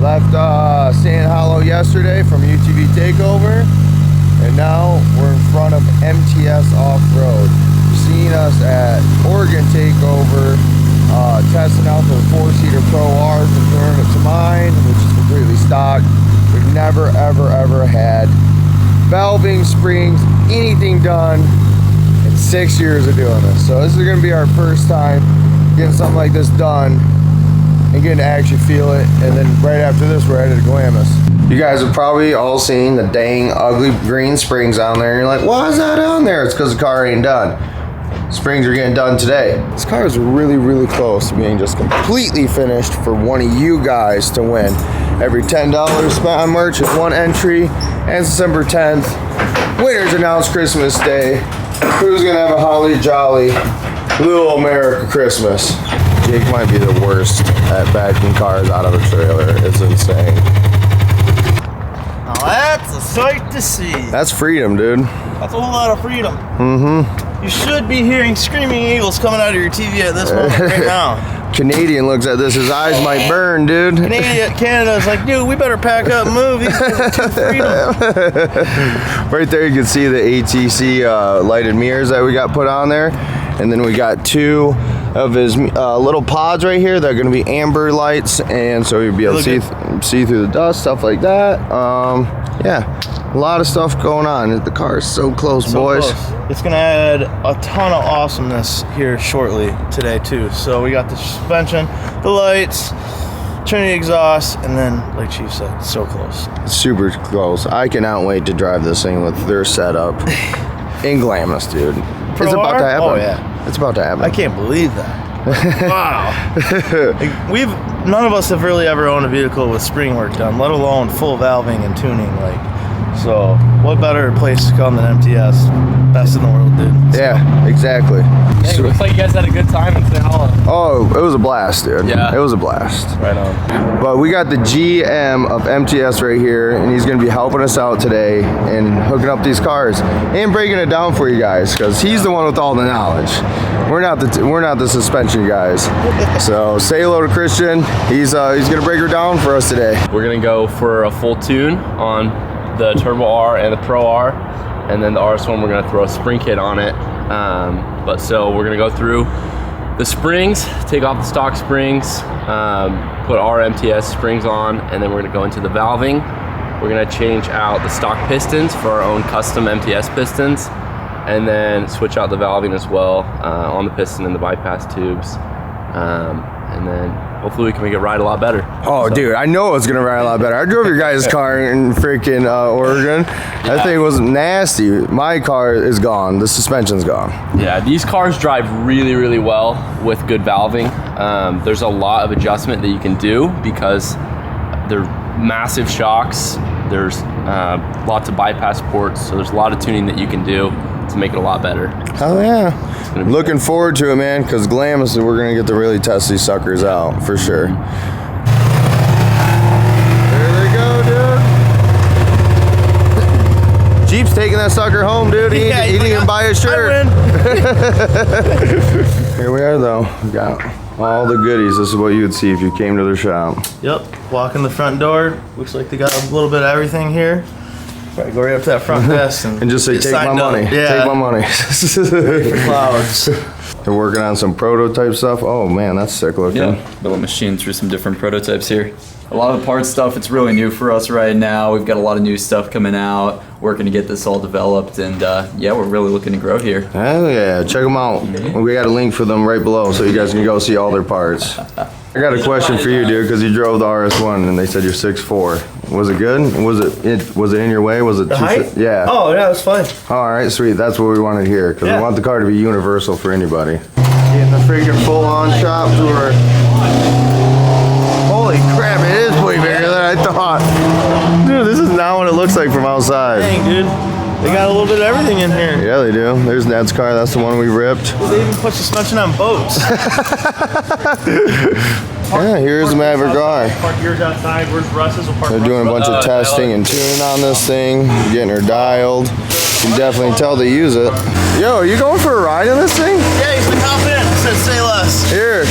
Left Sand Hollow yesterday from UTV Takeover, and now we're in front of MTS Offroad. You've seen us at Oregon Takeover, testing out the 4-seater Pro R, comparing it to mine, which is completely stock. We've never, ever had valving, springs, anything done in 6 years of doing this. So this is going to be our first time getting something like this done and getting to actually feel it. And then right after this, we're headed to Glamis. You guys have probably all seen the dang ugly green springs on there, and you're like, why is that on there? It's because the car ain't done. Springs are getting done today. This car is really close to being just completely finished for one of you guys to win. Every $10 spent on merch is one entry, and December 10th, winners announced Christmas Day. Who's gonna have a holly jolly little America Christmas? Jake might be the worst at backing cars out of a trailer. It's insane. Now that's a sight to see. That's freedom, dude. That's a whole lot of freedom. Mm-hmm. You should be hearing screaming eagles coming out of your TV at this moment right now. Canadian looks at this, his eyes might burn, dude. Canada's like, dude, we better pack up and move. These guys are too freedom. Right there you can see the ATC lighted mirrors that we got put on there. And then we got two of his little pods right here that are going to be amber lights, and so you'll be able to see through the dust, stuff like that. Yeah, a lot of stuff going on. The car is so close, boys. Close. It's going to add a ton of awesomeness here shortly today too. So we got the suspension, the lights, Trinity exhaust, and then, like Chief said, so close. Super close. I cannot wait to drive this thing with their setup in Glamis, dude. It's about to happen. Oh yeah, it's about to happen. I can't believe that. Wow. Like, none of us have really ever owned a vehicle with spring work done, let alone full valving and tuning. So what better place to come than MTS? Best in the world, dude. So. Yeah, exactly. Hey, looks like you guys had a good time in St. Hollow. Oh, it was a blast, dude. Yeah. It was a blast. Right on. But we got the GM of MTS right here, and he's going to be helping us out today and hooking up these cars and breaking it down for you guys, because he's the one with all the knowledge. We're not the suspension guys. So say hello to Christian. He's going to break her down for us today. We're going to go for a full tune on the Turbo R and the Pro R, and then the RS1 we're going to throw a spring kit on it. But so we're going to go through the springs, take off the stock springs, put our MTS springs on, and then we're going to go into the valving. We're going to change out the stock pistons for our own custom MTS pistons, and then switch out the valving as well on the piston and the bypass tubes, and then hopefully we can make it ride a lot better. Oh, so. Dude, I know it's gonna ride a lot better. I drove your guys' car in freaking Oregon. That thing was nasty. My car is gone. The suspension's gone. Yeah, these cars drive really well with good valving. There's a lot of adjustment that you can do because they're massive shocks. There's lots of bypass ports, so there's a lot of tuning that you can do to make it a lot better. Oh yeah. Looking forward to it, man, because Glamis, we're going to get to really test these suckers out, for sure. There they go, dude. Jeep's taking that sucker home, dude. He didn't even buy a shirt. Here we are, though. We got all the goodies. This is what you would see if you came to their shop. Yep. Walk in the front door. Looks like they got a little bit of everything here. Right, go right up to that front desk and just say, take my money. Yeah. Take my money. For clouds. They're working on some prototype stuff. Oh man, that's sick looking. Yeah, built a machine through some different prototypes here. A lot of the parts stuff, it's really new for us right now. We've got a lot of new stuff coming out, working to get this all developed, and yeah, we're really looking to grow here. Hell yeah, check them out. We got a link for them right below so you guys can go see all their parts. I got a question for you, dude, because you drove the RS1 and they said you're 6'4". Was it good? Was it in your way? Was it the height? Yeah. Oh yeah, it was fine. All right, sweet. That's what we wanted to hear, because we want the car to be universal for anybody. Getting the freaking full-on shop tour. Holy crap! It is way bigger than I thought. Dude, this is not what it looks like from outside. Dang, dude. They got a little bit of everything in here. Yeah, they do. There's Ned's car. That's the one we ripped. They even put suspension on boats. Yeah, here's the Maverick R. Park yours outside. Where's Russ's? They're doing a bunch of testing and tuning on this thing, getting her dialed. You can definitely tell they use it. Yo, are you going for a ride in this thing? Yeah, he's been hopping in. Said say less. Here.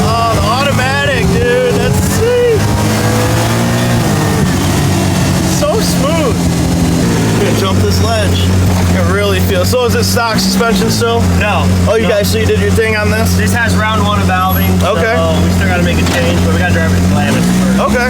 Oh, the automatic, dude. That's sick. smooth. I'm gonna jump this ledge. I can really feel. So is it stock suspension still? No. Oh, you guys, so you did your thing on this? This has round 1 of valving. Okay. So we still got to make a change, but we got to drive it to Glamis first. Okay.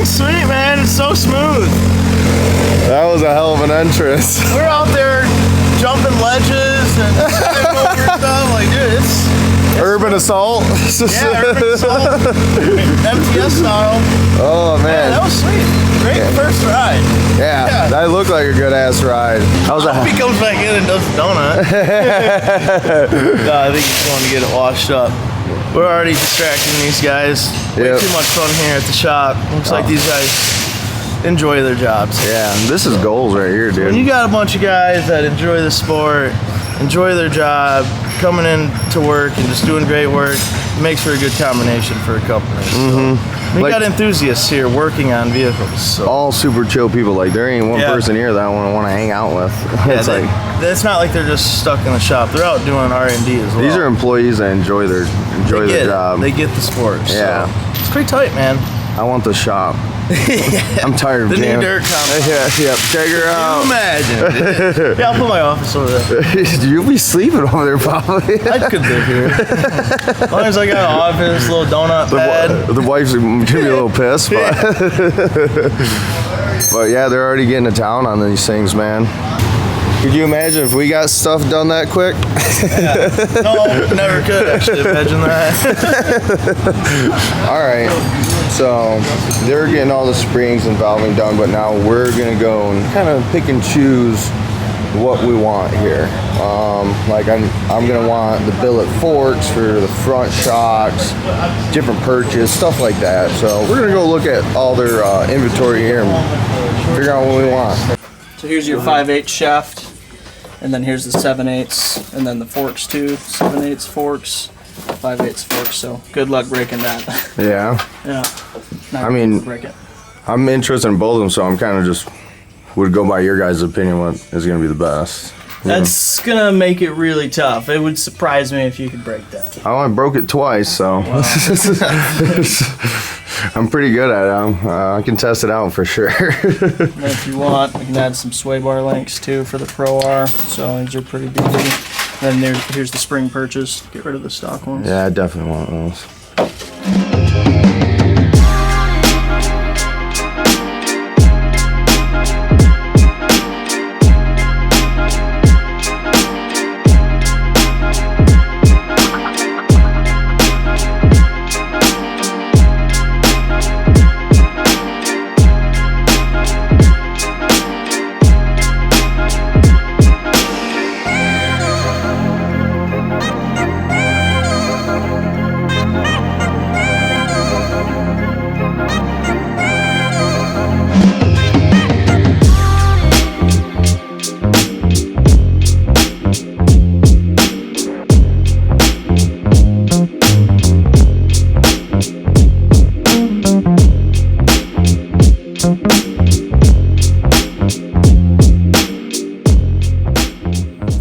Sweet, man. It's so smooth. That was a hell of an entrance. We're out there jumping ledges and climbing over stuff. Like, dude, it's Urban assault. yeah, urban assault. MTS style. Oh man. Yeah, that was sweet. Great first ride. Yeah, that looked like a good ass ride. That was I hope he comes back in and does the donut. No, I think he's going to get it washed up. We're already distracting these guys. Way Yep. too much fun here at the shop. Looks like these guys enjoy their jobs. Yeah, this is goals right here, When you dude. got a bunch of guys that enjoy the sport, enjoy their job, coming in to work and just doing great work, it makes for a good combination for a company. So, we Like- got enthusiasts here working on vehicles. So. All super chill people. Like there ain't one Yeah. person here that I want to hang out with. Yeah, It's like it's not like they're just stuck in the shop. They're out doing R&D as well. these are employees that enjoy their They get it. job. They get the sport. Yeah. So. It's pretty tight, man. I want the shop. I'm tired of The new jamming. dirt compound. Yeah, yep. Check her out. Imagine. Yeah, I'll put my office over there. You'll be sleeping over there probably. I could live here. As long as I got an office, little donut pad. The wife's gonna be a little pissed, but but yeah, they're already getting to town on these things, man. Could you imagine if we got stuff done that quick? No, never could actually imagine that. All right, so they're getting all the springs and valving done, but now we're gonna go and kind of pick and choose what we want here. Like I'm gonna want the billet forks for the front shocks, different perches, stuff like that. So we're gonna go look at all their inventory here and figure out what we want. So here's your 5/8 shaft, and then here's the 7/8, and then the forks too. 7/8 forks, 5/8 forks. So good luck breaking that. Yeah, Yeah. I mean- break it. I'm interested in both of them, so I'm kind of just would go by your guys' opinion what is gonna be the best. That's gonna make it really tough. It would surprise me if you could break that. I only broke it twice, so I'm pretty good at it. I can test it out for sure. And if you want, we can add some sway bar links too for the Pro R. So these are pretty beefy. Then here's the spring perches. Get rid of the stock ones. Yeah, I definitely want those.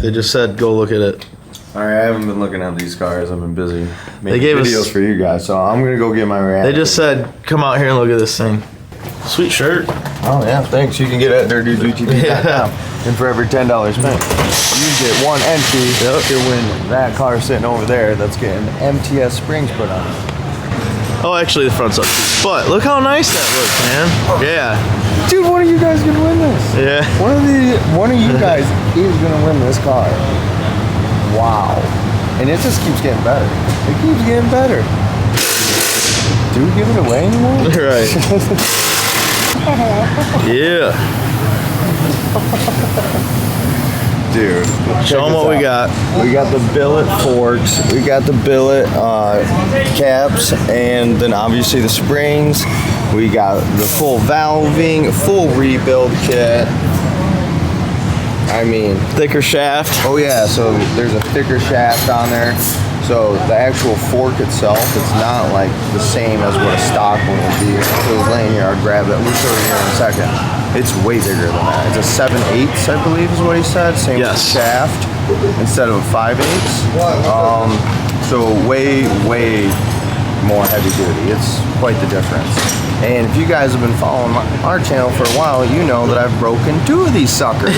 They just said, go look at it. All right, I haven't been looking at these cars. I've been busy making gave us- videos for you guys, so I'm gonna go get my reaction. They just said, come out here and look at this thing. Sweet shirt. Oh yeah, thanks. You can get it at Dirt Dudes UTV. Yeah. And for every $10 spent, you get one entry to win that car sitting over there that's getting MTS springs put on it. Oh, actually, the front's up. But look how nice that looks, man. Yeah. Dude, one of you guys gonna win this. Yeah. One of you guys is gonna win this car. Wow. And it just keeps getting better. It keeps getting better. Do we give it away anymore? Right. Yeah. Dude, Show them what we got. We got the billet forks, we got the billet caps, and then obviously the springs. We got the full valving, full rebuild kit. I mean, Thicker shaft. oh yeah, so there's a thicker shaft on there. So the actual fork itself, it's not like the same as what a stock one would be. If it was laying here, I'd grab it. We'll show you here in a second. It's way bigger than that. It's a 7/8, I believe is what he said. Same with the shaft instead of a 5/8. So way more heavy duty. It's quite the difference. And if you guys have been following our channel for a while, you know that I've broken 2 of these suckers.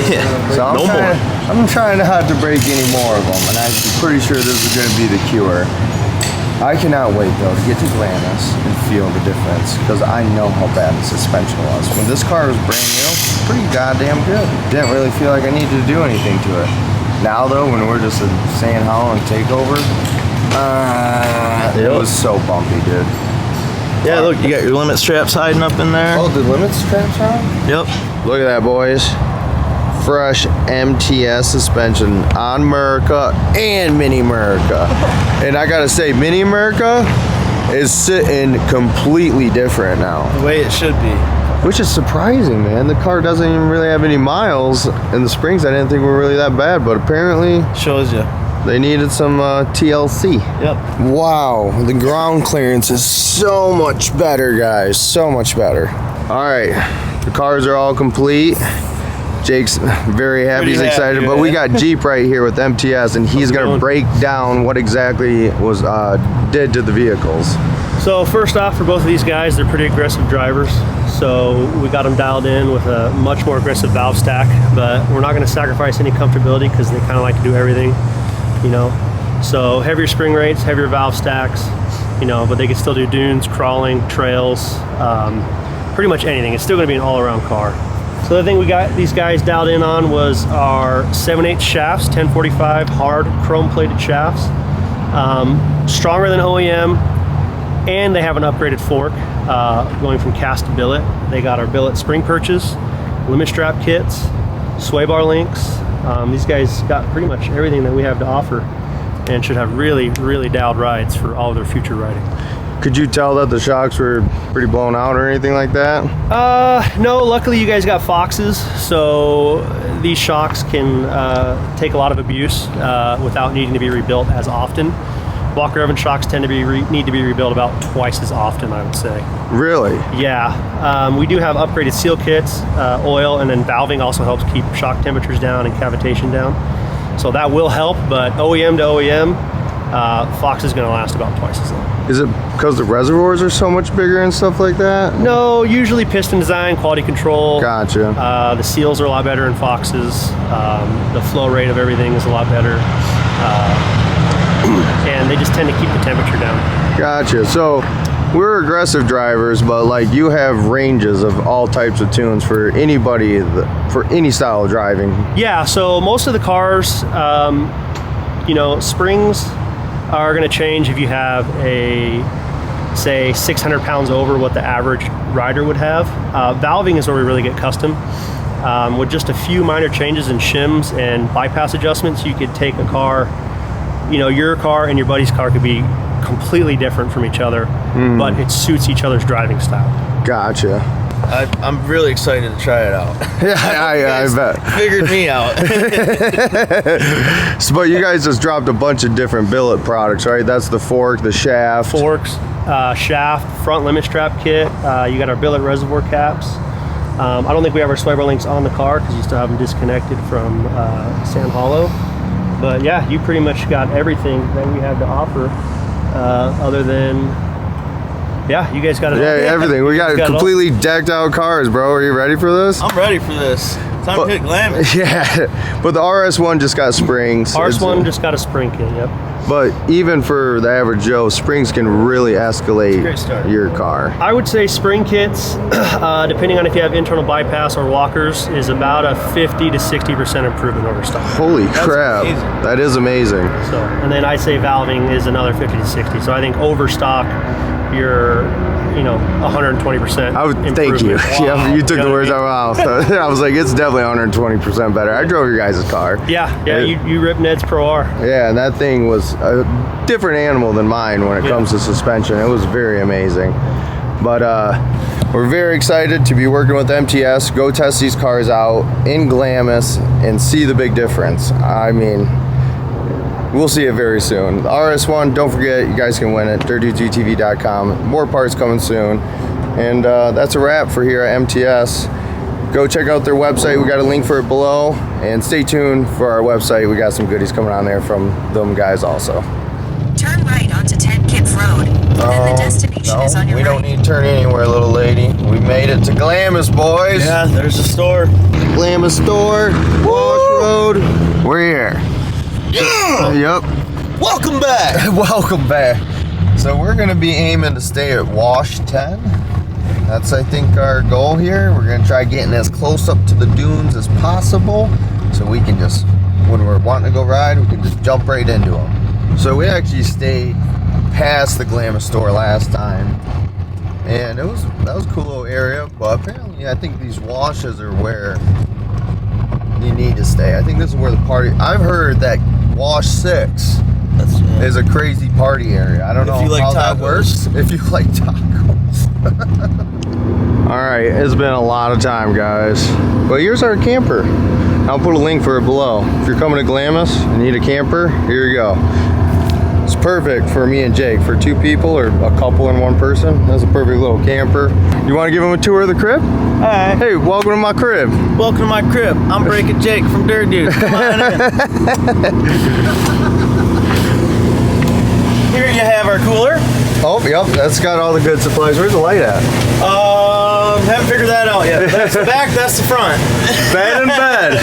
So I'm trying not to break any more of them, and I'm pretty sure this is going to be the cure. I cannot wait though to get to Glamis and feel the difference, because I know how bad the suspension was. When this car was brand new, pretty goddamn good. Didn't really feel like I needed to do anything to it. Now though, when we're just saying how and takeover, it was so bumpy, dude. Yeah, look, you got your limit straps hiding up in there. Oh, the limit straps on? Yep. Look at that, boys. Fresh MTS suspension on America and Mini America. And I gotta say, Mini America is sitting completely different now, The way it should be. which is surprising, man. The car doesn't even really have any miles, and the springs I didn't think were really that bad, but apparently Shows you. they needed some TLC. Yep. Wow, the ground clearance is so much better, guys. So much better. All right, the cars are all complete. Jake's very happy, Pretty he's excited, happy, but we man. got Jeep right here with MTS, and he's gonna break down what exactly was did to the vehicles. So first off, for both of these guys, they're pretty aggressive drivers. So we got them dialed in with a much more aggressive valve stack, but we're not going to sacrifice any comfortability because they kind of like to do everything, you know. So heavier spring rates, heavier valve stacks, you know, but they can still do dunes, crawling, trails, pretty much anything. It's still going to be an all-around car. So the thing we got these guys dialed in on was our 7/8 shafts, 1045 hard chrome plated shafts, stronger than OEM, and they have an upgraded fork going from cast to billet. They got our billet spring perches, limit strap kits, sway bar links. These guys got pretty much everything that we have to offer and should have really dialed rides for all of their future riding. Could you tell that the shocks were pretty blown out or anything like that? No, luckily you guys got Foxes, so these shocks can take a lot of abuse without needing to be rebuilt as often. Walker Evans shocks tend to be need to be rebuilt about twice as often, I would say. Really? Yeah, we do have upgraded seal kits, oil, and then valving also helps keep shock temperatures down and cavitation down. So that will help, but OEM to OEM, Fox is going to last about twice as long. Is it because the reservoirs are so much bigger and stuff like that? No, usually piston design, quality control. Gotcha. The seals are a lot better in Foxes. The flow rate of everything is a lot better. And they just tend to keep the temperature down. Gotcha. So we're aggressive drivers, but like you have ranges of all types of tunes for anybody, for any style of driving. Yeah, so most of the cars, you know, springs are going to change if you have a, say, 600 pounds over what the average rider would have. Valving is where we really get custom. With just a few minor changes in shims and bypass adjustments, you could take a car, you know, your car and your buddy's car could be completely different from each other, but it suits each other's driving style. Gotcha. I'm really excited to try it out. Yeah, I bet. Figured me out. So, but you guys just dropped a bunch of different billet products, right? That's the fork, the shaft. Forks, shaft, front limit strap kit. You got our billet reservoir caps. I don't think we have our sway bar links on the car because you still have them disconnected from Sand Hollow. But yeah, you pretty much got everything that we have to offer, other than, yeah, you guys got it. Yeah, everything. We got completely decked out cars, bro. Are you ready for this? I'm ready for this. Time to hit Glamis. Yeah, but the RS1 just got springs. RS1 just got a spring kit, yep. But even for the average Joe, springs can really escalate your car. I would say spring kits, depending on if you have internal bypass or walkers, is about a 50 to 60% improvement over stock. Holy crap, amazing. that is amazing. So, and then I'd say valving is another 50 to 60. So I think over stock, you're you know, 120%. I would thank you. Yeah, you took the words out of my mouth. I was like, it's definitely 120% better. I drove your guys' car. Yeah, you ripped Ned's Pro R. Yeah, and that thing was a different animal than mine when it comes to suspension. It was very amazing. But we're very excited to be working with MTS. Go test these cars out in Glamis and see the big difference. I mean, we'll see it very soon. The RS1, don't forget, you guys can win it. dirtdudesutv.com. More parts coming soon. And that's a wrap for here at MTS. Go check out their website. We got a link for it below. And stay tuned for our website. We got some goodies coming on there from them guys also. Turn right onto 10 Kipf Road. Then the destination is on your we right. don't need to turn anywhere, little lady. We made it to Glamis, boys. Yeah, there's a store. Glamis store, Wash Road. We're here. Yeah! Yep. Welcome back. Welcome back. So we're gonna be aiming to stay at Wash 10. That's, I think, our goal here. We're gonna try getting as close up to the dunes as possible, so we can just, when we're wanting to go ride, we can just jump right into them. So we actually stayed past the Glamis store last time, and that was a cool little area. But apparently, I think these washes are where you need to stay. I think this is where the party. I've heard that Wash 6 is a crazy party area. I don't know you like how that tacos. works. If you like tacos. All right, it's been a lot of time, guys. But here's our camper. I'll put a link for it below. If you're coming to Glamis and need a camper, here you go. It's perfect for me and Jake, for two people or a couple and one person. That's a perfect little camper. You want to give them a tour of the crib? All right. Hey, welcome to my crib. Welcome to my crib. I'm Breaking Jake from Dirt Dudes. Come on in. Here you have our cooler. Oh, yep, that's got all the good supplies. Where's the light at? Haven't figured that out yet. That's the back, that's the front. Bed in bed.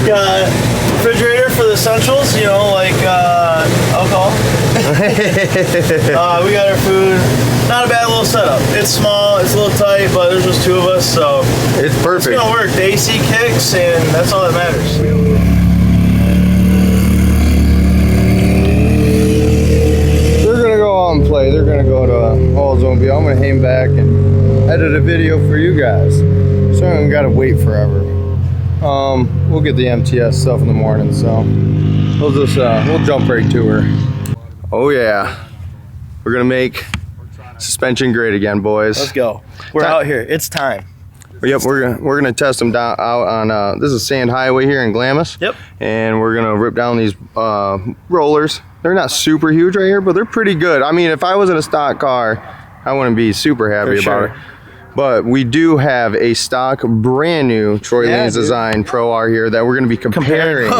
Got refrigerator for the essentials, you know, like alcohol. We got our food. Not a bad little setup. It's small, it's a little tight, but there's just two of us, so It's perfect. it's gonna work. The AC kicks, and that's all that matters. They're gonna go out and play. They're gonna go to Oldsmobile. I'm gonna hang back and edit a video for you guys. So I don't gotta wait forever. We'll get the MTS stuff in the morning, so we'll just we'll jump right to her. Oh yeah, we're gonna make suspension great again, boys. Let's go. We're out here. It's time. Yep, we're gonna test them down out on this is Sand Highway here in Glamis. Yep. And we're gonna rip down these rollers. They're not super huge right here, but they're pretty good. I mean, if I was in a stock car, I wouldn't be super happy about it. But we do have a stock, brand new Troy Lane's design Pro R here that we're gonna be comparing.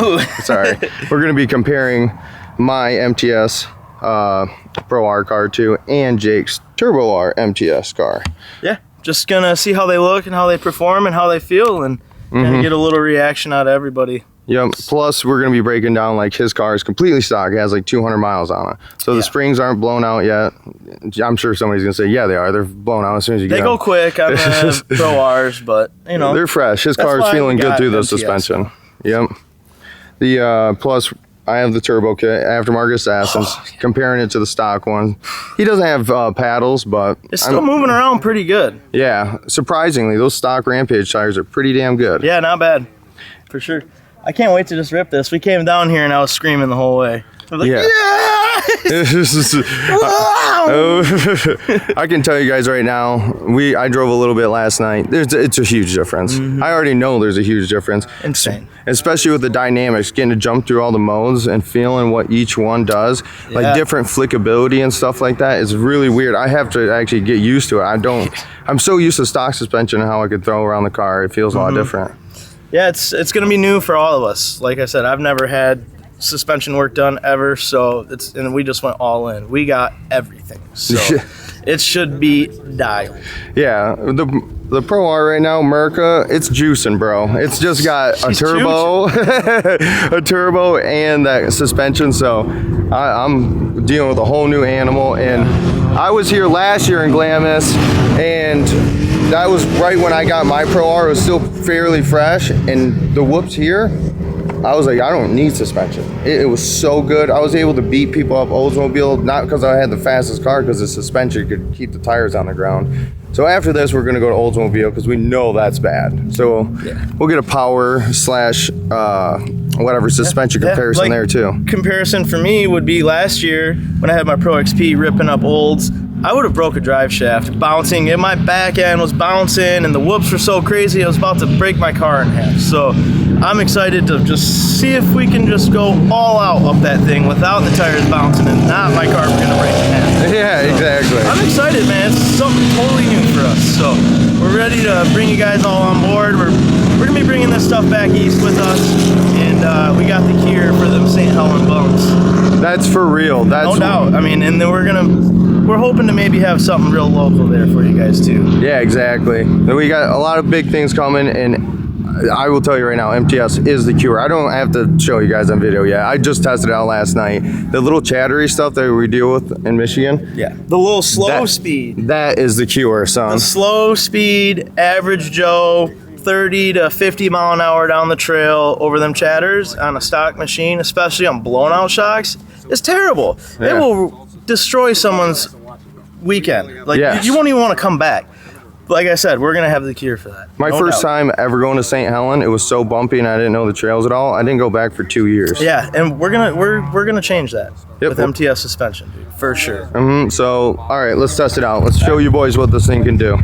Sorry, we're gonna be comparing my MTS Pro R car to and Jake's Turbo R MTS car. Yeah. Just gonna see how they look and how they perform and how they feel, and kind of get a little reaction out of everybody. Yep. Plus, we're gonna be breaking down, like, his car is completely stock. It has like 200 miles on it, so the springs aren't blown out yet. I'm sure somebody's gonna say, yeah, they are. They're blown out as soon as you get They go quick on the Pro Rs, but you know they're fresh. His that's car is why feeling we good got through the MTS. suspension. Yep. The plus, I have the turbo kit, Aftermarket Assassins, comparing it to the stock one. He doesn't have paddles, but It's still moving around pretty good. yeah, surprisingly, those stock Rampage tires are pretty damn good. Yeah, not bad, for sure. I can't wait to just rip this. We came down here and I was screaming the whole way. I was like, Yeah. I can tell you guys right now, I drove a little bit last night. It's a huge difference. I already know there's a huge difference. Insane. Especially with the dynamics, getting to jump through all the modes and feeling what each one does, like different flickability and stuff like that. It's really weird. I have to actually get used to it. I'm so used to stock suspension and how I could throw around the car. It feels a lot different. Yeah, it's gonna be new for all of us. Like I said, I've never had suspension work done ever, so and we just went all in. We got everything, so it should be dialed. Yeah, the Pro R right now, Merca, it's juicing, bro. It's just got a turbo, a turbo, and that suspension. So I'm dealing with a whole new animal. And I was here last year in Glamis, and that was right when I got my Pro R. It was still fairly fresh, and the whoops here I was like, I don't need suspension. It was so good. I was able to beat people up Oldsmobile, not because I had the fastest car, because the suspension could keep the tires on the ground. So after this, we're gonna go to Oldsmobile because we know that's bad. So we'll get a power slash whatever suspension comparison like, there too. Comparison for me would be last year when I had my Pro XP ripping up Olds. I would have broke a drive shaft, bouncing, and my back end was bouncing, and the whoops were so crazy, I was about to break my car in half. So I'm excited to just see if we can just go all out up that thing without the tires bouncing and not my car gonna break in half. Yeah, So exactly. I'm excited, man. It's something totally new for us. So we're ready to bring you guys all on board. We're gonna be bringing this stuff back east with us, and we got the cure for them St. Helen bumps. That's for real. That's No doubt. I mean, and then we're hoping to maybe have something real local there for you guys too. Yeah, exactly. Then we got a lot of big things coming, and I will tell you right now, MTS is the cure. I don't have to show you guys on video yet. I just tested it out last night. The little chattery stuff that we deal with in Michigan. Yeah. The little slow speed. That is the cure, son. The slow speed, average Joe, 30 to 50 mile an hour down the trail over them chatters on a stock machine, especially on blown out shocks, is terrible. Yeah. It will destroy someone's weekend. Like Yes. you won't even want to come back. Like I said, we're gonna have the cure for that. My No first doubt. time ever going to St. Helen, it was so bumpy and I didn't know the trails at all. I didn't go back for 2 years. Yeah, and we're gonna change that Yep. with MTS suspension, dude, for sure. So, all right, let's test it out. Let's show you boys what this thing can do.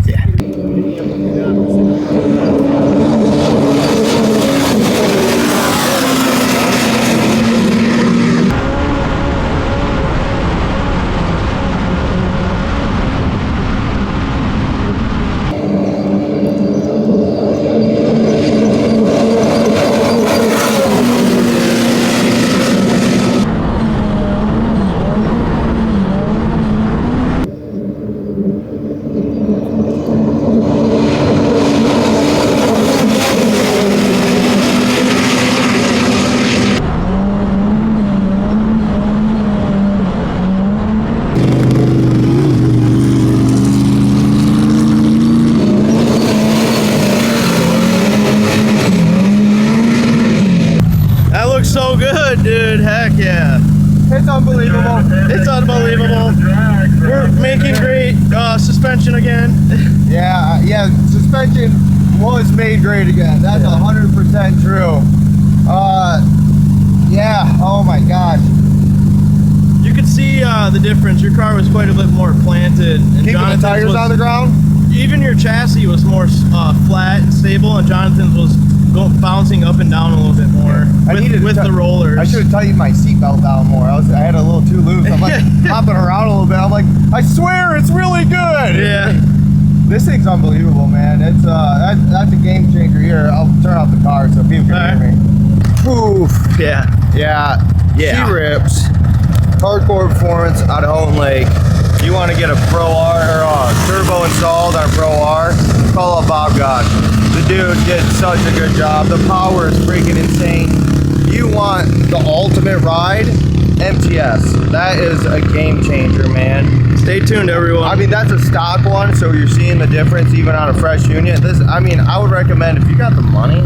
So good, dude. Heck yeah. It's unbelievable. It's unbelievable. We're making great suspension again. Yeah, suspension was made great again. That's 100% true. Yeah, oh my gosh. You could see the difference. Your car was quite a bit more planted. And Keeping the Jonathan's tires was, on the ground? Even your chassis was more flat and stable, and Jonathan's was bouncing up and down a little bit more with the rollers. I should have tightened my seatbelt down more. I had a little too loose. I'm like hopping around a little bit. I'm like, I swear it's really good. Yeah. This thing's unbelievable, man. It's that's a game changer here. I'll turn off the car so people can hear me. Oof. Yeah. Yeah. She rips. Hardcore performance out of Houghton Lake. If you want to get a Pro R or turbo installed on a Pro R, call up Bob God. The dude did such a good job. The power is freaking insane. You want the ultimate ride? MTS. That is a game changer, man. Stay tuned, everyone. I mean, that's a stock one, so you're seeing the difference even on a fresh unit. I would recommend, if you got the money,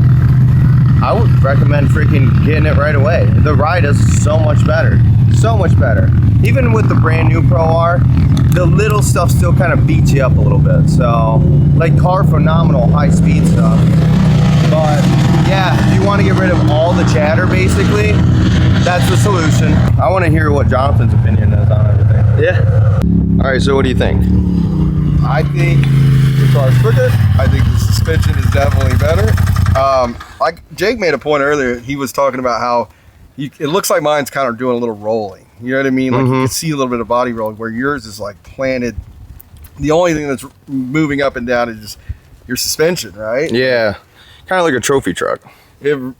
I would recommend freaking getting it right away. The ride is so much better. So much better. Even with the brand new Pro R, the little stuff still kind of beats you up a little bit. So, like car phenomenal, high speed stuff. But yeah, if you want to get rid of all the chatter, basically, that's the solution. I want to hear what Jonathan's opinion is on everything. Yeah. All right, so what do you think? I think the car's quicker. I think the suspension is definitely better. Like Jake made a point earlier, he was talking about how it looks like mine's kind of doing a little rolling. You know what I mean? Like you can see a little bit of body roll where yours is like planted. The only thing that's moving up and down is just your suspension, right? Yeah, kind of like a trophy truck.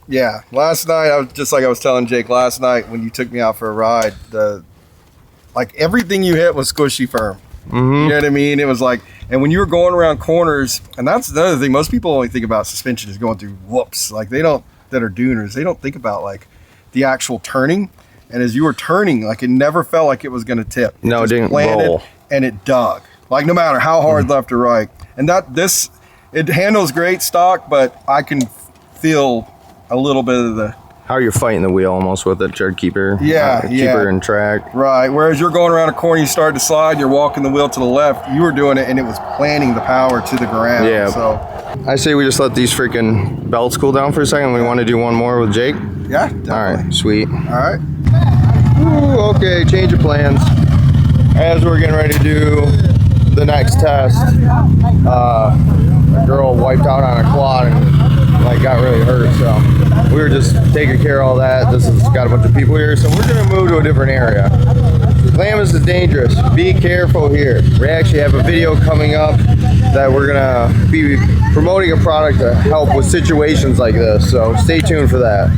Yeah. Last night, I was telling Jake last night when you took me out for a ride, like everything you hit was squishy firm. You know what I mean? It was like, and when you were going around corners, and that's another thing, most people only think about suspension is going through whoops. Like that are duners, they don't think about like the actual turning. And as you were turning, like it never felt like it was going to tip. No, it didn't landed roll. And it dug. Like no matter how hard left or right. And it handles great stock, but I can feel a little bit of how you're fighting the wheel almost with it, trying to keep her, keep her in track. Right. Whereas you're going around a corner, you start to slide, you're walking the wheel to the left. You were doing it, and it was planting the power to the ground. Yeah. So I say we just let these freaking belts cool down for a second. We want to do one more with Jake. Yeah. Definitely. All right. Sweet. All right. Ooh, okay. Change of plans. As we're getting ready to do the next test, a girl wiped out on a quad and like got really hurt. So we were just taking care of all that. This has got a bunch of people here, so we're gonna move to a different area. Glamis is dangerous. Be careful here. We actually have a video coming up that we're gonna be promoting a product to help with situations like this. So stay tuned for that.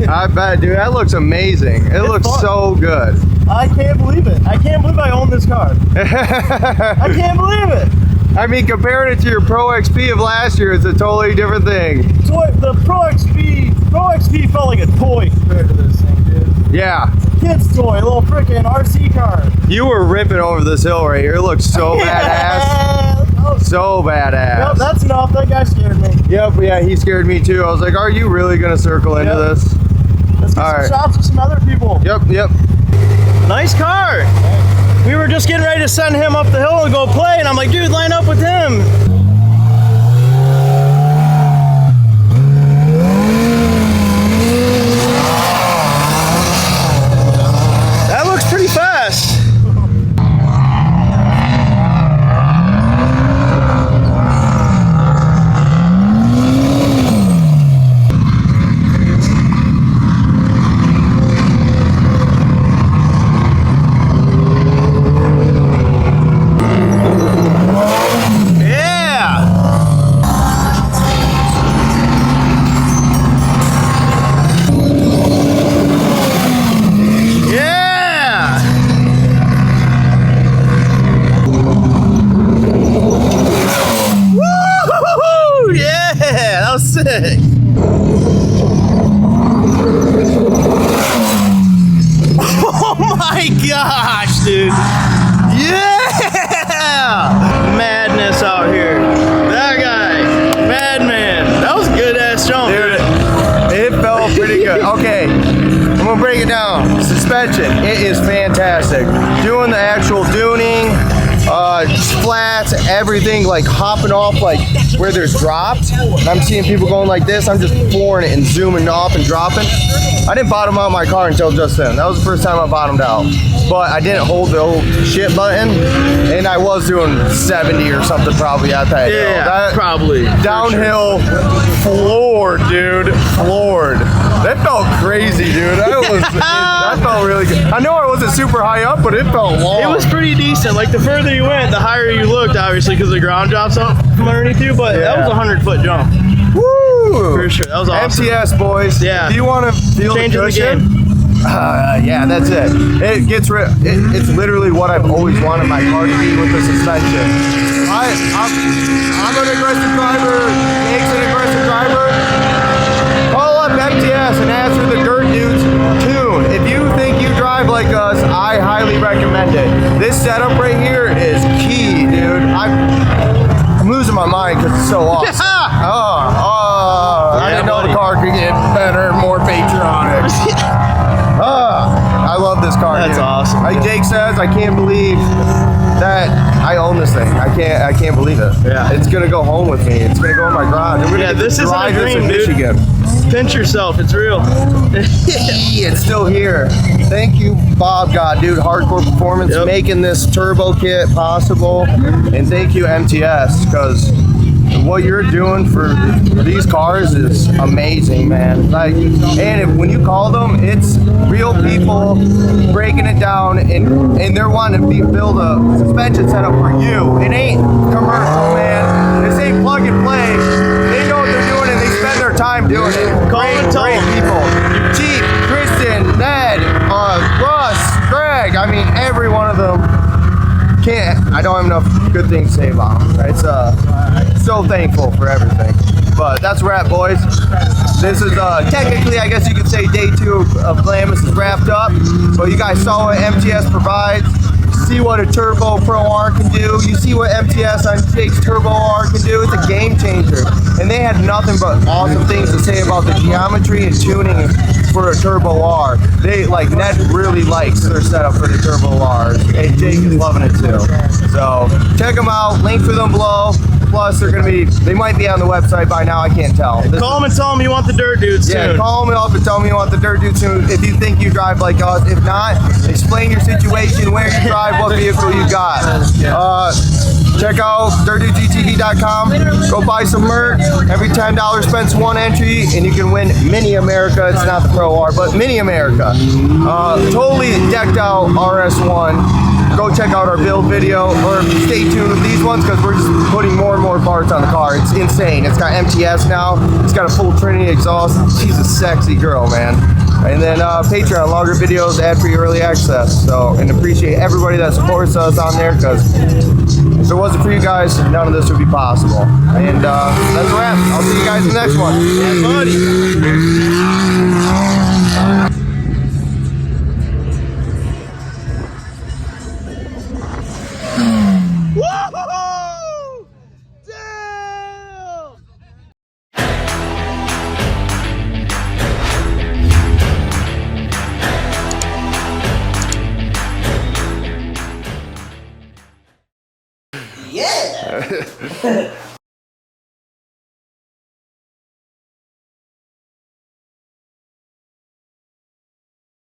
I bet, dude. That looks amazing. It looks fun. So good. I can't believe it. I can't believe I own this car. I can't believe it. I mean, comparing it to your Pro XP of last year, it's a totally different thing. The Pro XP felt like a toy compared to this thing, dude. Yeah. Kid's toy, a little freaking RC car. You were ripping over this hill right here. It looks so badass. So badass. Yep, that's enough. That guy scared me. Yep, yeah, he scared me too. I was like, are you really going to circle into this? Let's get some shots with some other people. Yep. Nice car. We were just getting ready to send him up the hill and go play, and I'm like, dude, line up with him. That looks pretty fast. Sick. Oh my gosh, dude. Yeah! Madness out here. That guy. Madman. That was a good ass jump, dude. It felt pretty good. Okay, I'm gonna break it down. suspension, it is fantastic. Doing the actual duning, flats, everything, like hopping off like where there's drops. And I'm seeing people going like this. I'm just flooring it and zooming off and dropping. I didn't bottom out my car until just then. That was the first time I bottomed out. But I didn't hold the old shit button, and I was doing 70 or something probably at that hill. Yeah, probably. Downhill, floored, dude, floored. That felt crazy, dude. That felt really good. I know I wasn't super high up, but it felt long. It was pretty decent. Like the further you went, the higher you looked, obviously, because the ground drops up from underneath you. But that was a 100-foot jump. Woo! For sure, that was awesome. MTS, boys. Yeah. If you want to feel Changing the the cushion, game. yeah, that's it. It gets it's literally what I've always wanted my car to be with the suspension. I'm an aggressive driver. Jake's an aggressive driver. Call up MTS and ask for the Dirt Dudes Tune. If you think you drive like us, I highly recommend it. This setup right here is key, dude. I'm losing my mind because it's so awesome. I didn't know the car could get better, more patronic. I love this car. That's dude. awesome. Like Jake says, I can't believe that I own this thing. I can't believe it. Yeah. It's gonna go home with me. It's gonna go in my garage. I'm gonna Yeah, get this to isn't a drive this dream, in dude. Michigan. Pinch yourself, it's real. It's still here. Thank you, Bob God, dude. Hardcore Performance making this turbo kit possible, and thank you, MTS, because what you're doing for these cars is amazing, man. Like, and when you call them, it's real people breaking it down, and they're wanting to build a suspension setup for you. It ain't commercial, man. This ain't plug and play. They know what they're doing, and they spend their time doing it. Great people. Chief, Kristen, Ned, Russ, Greg. I mean, every one of them. I don't have enough good things to say about them. It's so thankful for everything. But that's a wrap, boys. This is technically, I guess you could say, day 2 of Glamis is wrapped up. But you guys saw what MTS provides. See what a Turbo Pro R can do. You see what MTS on Jake's Turbo R can do. It's a game changer. And they had nothing but awesome things to say about the geometry and tuning for a Turbo R. Ned really likes their setup for the Turbo R, and Jake is loving it too. So check them out. Link for them below. Plus, they might be on the website by now. I can't tell. Call them and tell them you want the Dirt Dudes too. Yeah, call them up and tell me you want the Dirt Dudes too. If you think you drive like us. If not, explain your situation, where you drive, what vehicle you got. Check out dirtdudes.com. Go buy some merch. Every $10 spent one entry, and you can win Mini America. It's not the Pro R, but Mini America. Totally decked out RS1. Go check out our build video, or stay tuned with these ones because we're just putting more and more parts on the car. It's insane. It's got MTS now. It's got a full Trinity exhaust. She's a sexy girl, man. And then Patreon, longer videos, ad-free early access. So, and appreciate everybody that supports us on there, because if it wasn't for you guys, none of this would be possible. And that's a wrap. I'll see you guys in the next one. Yeah, buddy. Yeah!